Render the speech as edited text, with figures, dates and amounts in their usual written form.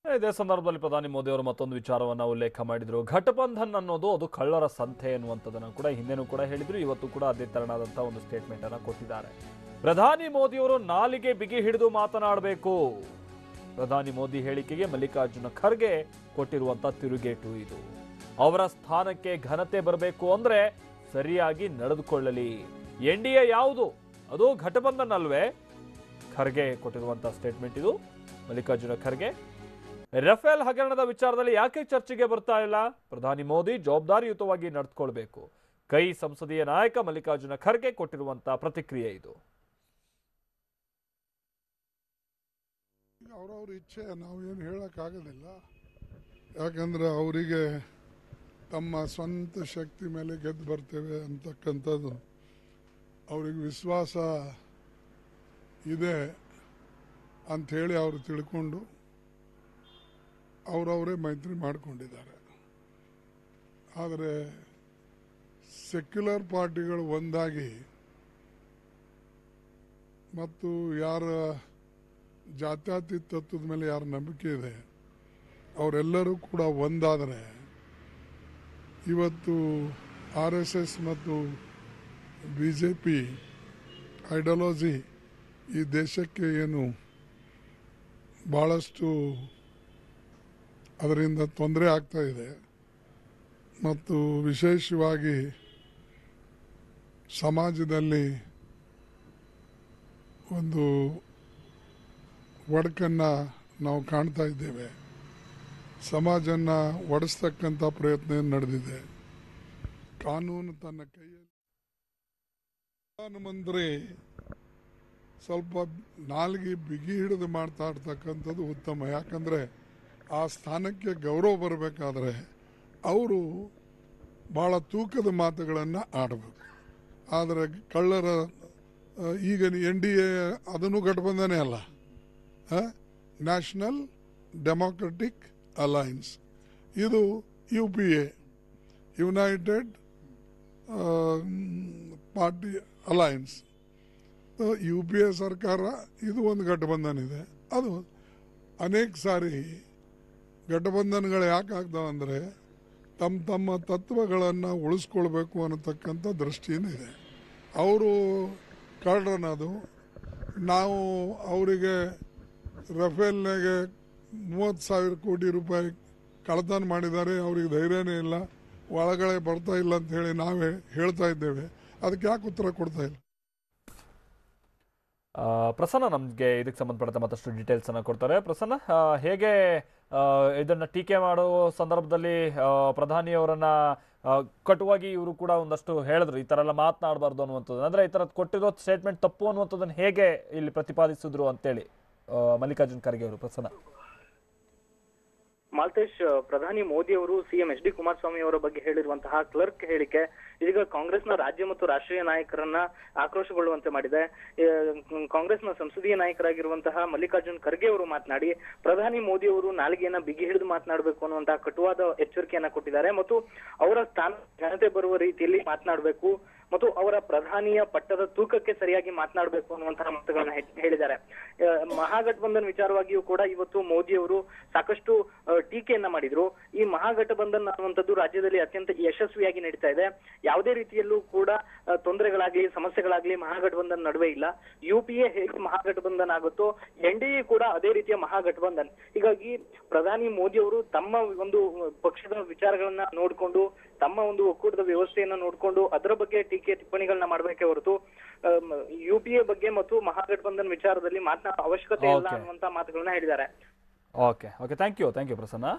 ಇದೇ ಸಂದರ್ಭದಲ್ಲಿ ಪ್ರಧಾನಿ ಮೋದಿ ಅವರು ಮತ್ತೊಂದು ವಿಚಾರವನ್ನ ಉಲ್ಲೇಖ ಮಾಡಿದ್ರು. ಘಟಬಂಧನ್ ಅನ್ನೋದು ಅದು ಕಳ್ಳರ ಸಂತೆ ಎನ್ನುವಂಥದ್ದನ್ನು ಕೂಡ ಹಿಂದೆನೂ ಕೂಡ ಹೇಳಿದ್ರು. ಇವತ್ತು ಕೂಡ ಅದೇ ತರನಾದಂತಹ ಒಂದು ಸ್ಟೇಟ್ಮೆಂಟ್ ಅನ್ನ ಕೊಟ್ಟಿದ್ದಾರೆ. ಪ್ರಧಾನಿ ಮೋದಿ ಅವರು ನಾಲಿಗೆ ಬಿಗಿ ಹಿಡಿದು ಮಾತನಾಡಬೇಕು. ಪ್ರಧಾನಿ ಮೋದಿ ಹೇಳಿಕೆಗೆ ಮಲ್ಲಿಕಾರ್ಜುನ ಖರ್ಗೆ ಕೊಟ್ಟಿರುವಂತಹ ತಿರುಗೇಟು ಇದು. ಅವರ ಸ್ಥಾನಕ್ಕೆ ಘನತೆ ಬರಬೇಕು ಅಂದ್ರೆ ಸರಿಯಾಗಿ ನಡೆದುಕೊಳ್ಳಲಿ. ಎನ್ಡಿಎ ಯಾವುದು? ಅದು ಘಟಬಂಧನ್ ಅಲ್ವೇ? ಖರ್ಗೆ ಕೊಟ್ಟಿರುವಂತಹ ಸ್ಟೇಟ್ಮೆಂಟ್ ಇದು. ಮಲ್ಲಿಕಾರ್ಜುನ ಖರ್ಗೆ ರಫೇಲ್ ಹಗರಣದ ವಿಚಾರದಲ್ಲಿ ಯಾಕೆ ಚರ್ಚೆಗೆ ಬರ್ತಾ ಇಲ್ಲ? ಪ್ರಧಾನಿ ಮೋದಿ ಜವಾಬ್ದಾರಿಯುತವಾಗಿ ನಡೆದುಕೊಳ್ಬೇಕು. ಕೈ ಸಂಸದೀಯ ನಾಯಕ ಮಲ್ಲಿಕಾರ್ಜುನ ಖರ್ಗೆ ಕೊಟ್ಟಿರುವಂತಹ ಪ್ರತಿಕ್ರಿಯೆ ಇದು. ಅವರವ್ರ ಇಚ್ಛೆ, ನಾವೇನು ಹೇಳೋಕ್ಕಾಗೋದಿಲ್ಲ. ಯಾಕಂದರೆ ಅವರಿಗೆ ತಮ್ಮ ಸ್ವಂತ ಶಕ್ತಿ ಮೇಲೆ ಗೆದ್ದು ಬರ್ತೇವೆ ಅಂತಕ್ಕಂಥದ್ದು ಅವ್ರಿಗೆ ವಿಶ್ವಾಸ ಇದೆ ಅಂಥೇಳಿ ಅವರು ತಿಳ್ಕೊಂಡು ಅವರವರೇ ಮೈತ್ರಿ ಮಾಡಿಕೊಂಡಿದ್ದಾರೆ. ಆದರೆ ಸೆಕ್ಯುಲರ್ ಪಾರ್ಟಿಗಳು ಒಂದಾಗಿ ಮತ್ತು ಯಾರ ಜಾತ್ಯತೀತ ತತ್ವದ ಮೇಲೆ ಯಾರ ನಂಬಿಕೆ ಇದೆ ಅವರೆಲ್ಲರೂ ಕೂಡ ಒಂದಾದರೆ ಇವತ್ತು RSS ಮತ್ತು BJP ಐಡಿಯಾಲಜಿ ಈ ದೇಶಕ್ಕೆ ಏನು ಭಾಳಷ್ಟು ಅದರಿಂದ ತೊಂದರೆ ಆಗ್ತಾ ಇದೆ ಮತ್ತು ವಿಶೇಷವಾಗಿ ಸಮಾಜದಲ್ಲಿ ಒಂದು ಒಡಕನ್ನು ನಾವು ಕಾಣ್ತಾ ಇದ್ದೇವೆ. ಸಮಾಜನ ಒಡಿಸ್ತಕ್ಕಂಥ ಪ್ರಯತ್ನ ನಡೆದಿದೆ. ಕಾನೂನು ತನ್ನ ಕೈಯಲ್ಲಿ ಪ್ರಧಾನಮಂತ್ರಿ ಸ್ವಲ್ಪ ನಾಲ್ಗೆ ಬಿಗಿ ಹಿಡಿದು ಮಾತಾಡ್ತಕ್ಕಂಥದ್ದು ಉತ್ತಮ. ಯಾಕಂದರೆ ಆ ಸ್ಥಾನಕ್ಕೆ ಗೌರವ ಬರಬೇಕಾದ್ರೆ ಅವರು ಭಾಳ ತೂಕದ ಮಾತುಗಳನ್ನು ಆಡಬೇಕು. ಆದರೆ ಕಳ್ಳರ ಈಗ NDA ಅದನ್ನು ಗಠಬಂಧನೇ ಅಲ್ಲ, ನ್ಯಾಷನಲ್ ಡೆಮಾಕ್ರೆಟಿಕ್ ಅಲೈನ್ಸ್, ಇದು UPA united party alliance. UPA ಸರ್ಕಾರ ಇದು ಒಂದು ಗಠಬಂಧನ ಇದೆ. ಅದು ಅನೇಕ ಸಾರಿ ಗಠಬಂಧನಗಳು ಯಾಕೆ ಆಗ್ತಾವಂದರೆ ತಮ್ಮ ತತ್ವಗಳನ್ನು ಉಳಿಸ್ಕೊಳ್ಬೇಕು ಅನ್ನತಕ್ಕಂಥ ದೃಷ್ಟಿಯಿಂದ ಇದೆ. ಅವರು ಕಳ್ಳರನ್ನೋದು, ನಾವು ಅವರಿಗೆ ರಫೇಲ್ನಾಗೆ 30,000 ಕೋಟಿ ರೂಪಾಯಿ ಕಳ್ಳತನ ಮಾಡಿದ್ದಾರೆ, ಅವ್ರಿಗೆ ಧೈರ್ಯನೇ ಇಲ್ಲ, ಒಳಗಡೆ ಬರ್ತಾ ಇಲ್ಲ ಅಂತ ಹೇಳಿ ನಾವೇ ಹೇಳ್ತಾ ಇದ್ದೇವೆ. ಅದಕ್ಕೆ ಯಾಕೆ ಉತ್ತರ ಕೊಡ್ತಾ ಇಲ್ಲ? ಪ್ರಸನ್ನ ನಮಗೆ ಇದಕ್ಕೆ ಸಂಬಂಧಪಟ್ಟ ಮತ್ತಷ್ಟು ಡೀಟೇಲ್ಸ್ ಅನ್ನ ಕೊಡ್ತಾರೆ. ಪ್ರಸನ್ನ, ಹೇಗೆ ಇದನ್ನ ಟೀಕೆ ಮಾಡುವ ಸಂದರ್ಭದಲ್ಲಿ ಪ್ರಧಾನಿಯವರನ್ನ ಕಟುವಾಗಿ ಇವರು ಕೂಡ ಒಂದಷ್ಟು ಹೇಳಿದ್ರು, ಈ ತರ ಎಲ್ಲ ಮಾತನಾಡಬಾರ್ದು ಅನ್ನುವಂಥದ್ದು, ಅಂದ್ರೆ ಈ ತರ ಕೊಟ್ಟಿರೋ ಸ್ಟೇಟ್ಮೆಂಟ್ ತಪ್ಪು ಅನ್ನುವಂಥದ್ದನ್ನು ಹೇಗೆ ಇಲ್ಲಿ ಪ್ರತಿಪಾದಿಸಿದ್ರು ಅಂತೇಳಿ ಮಲ್ಲಿಕಾರ್ಜುನ್ ಖರ್ಗೆ ಅವರು? ಪ್ರಸನ್ನ. ಮಾಲ್ತೇಶ್, ಪ್ರಧಾನಿ ಮೋದಿ ಅವರು CM HD ಕುಮಾರಸ್ವಾಮಿ ಅವರ ಬಗ್ಗೆ ಹೇಳಿರುವಂತಹ ಕ್ಲರ್ಕ್ ಹೇಳಿಕೆ ಇದೀಗ ಕಾಂಗ್ರೆಸ್ನ ರಾಜ್ಯ ಮತ್ತು ರಾಷ್ಟ್ರೀಯ ನಾಯಕರನ್ನ ಆಕ್ರೋಶಗೊಳ್ಳುವಂತೆ ಮಾಡಿದೆ. ಕಾಂಗ್ರೆಸ್ನ ಸಂಸದೀಯ ನಾಯಕರಾಗಿರುವಂತಹ ಮಲ್ಲಿಕಾರ್ಜುನ್ ಖರ್ಗೆ ಅವರು ಮಾತನಾಡಿ ಪ್ರಧಾನಿ ಮೋದಿ ಅವರು ನಾಲಿಗೆಯನ್ನ ಬಿಗಿ ಹಿಡಿದು ಮಾತನಾಡಬೇಕು ಅನ್ನುವಂತಹ ಕಟುವಾದ ಎಚ್ಚರಿಕೆಯನ್ನ ಕೊಟ್ಟಿದ್ದಾರೆ ಮತ್ತು ಅವರ ಸ್ಥಾನ ಘನತೆ ಬರುವ ರೀತಿಯಲ್ಲಿ ಮಾತನಾಡಬೇಕು ಮತ್ತು ಅವರ ಪ್ರಧಾನಿಯ ಪಟ್ಟದ ತೂಕಕ್ಕೆ ಸರಿಯಾಗಿ ಮಾತನಾಡಬೇಕು ಅನ್ನುವಂತಹ ಮಾತುಗಳನ್ನ ಹೇಳಿದ್ದಾರೆ. ಮಹಾಗಠಬಂಧನ್ ವಿಚಾರವಾಗಿಯೂ ಕೂಡ ಇವತ್ತು ಮೋದಿ ಅವರು ಸಾಕಷ್ಟು ಟೀಕೆಯನ್ನ ಮಾಡಿದ್ರು. ಈ ಮಹಾಗಠಬಂಧನ್ ಅನ್ನುವಂಥದ್ದು ರಾಜ್ಯದಲ್ಲಿ ಅತ್ಯಂತ ಯಶಸ್ವಿಯಾಗಿ ನಡೀತಾ ಇದೆ. ಯಾವುದೇ ರೀತಿಯಲ್ಲೂ ಕೂಡ ತೊಂದರೆಗಳಾಗ್ಲಿ ಸಮಸ್ಯೆಗಳಾಗ್ಲಿ ಮಹಾಗಠಬಂಧನ್ ನಡುವೆ ಇಲ್ಲ. UPA ಹೇಗೆ ಮಹಾಗಠಬಂಧನ್ ಆಗುತ್ತೋ NDA ಕೂಡ ಅದೇ ರೀತಿಯ ಮಹಾಗಠಬಂಧನ್. ಹೀಗಾಗಿ ಪ್ರಧಾನಿ ಮೋದಿ ಅವರು ತಮ್ಮ ಒಂದು ಪಕ್ಷದ ವಿಚಾರಗಳನ್ನ ನೋಡ್ಕೊಂಡು, ತಮ್ಮ ಒಂದು ಒಕ್ಕೂಟದ ವ್ಯವಸ್ಥೆಯನ್ನ ನೋಡ್ಕೊಂಡು ಅದರ ಬಗ್ಗೆ ಟೀಕೆ ಟಿಪ್ಪಣಿಗಳನ್ನ ಮಾಡಬೇಕೇ ಹೊರತು UPA ಬಗ್ಗೆ ಮತ್ತು ಮಹಾಗಠಬಂಧನ್ ವಿಚಾರದಲ್ಲಿ ಮಾತನಾಡೋ ಅವಶ್ಯಕತೆ ಇಲ್ಲ ಅನ್ನುವಂತ ಮಾತುಗಳನ್ನ ಹೇಳಿದ್ದಾರೆ. Okay, thank you Prasanna.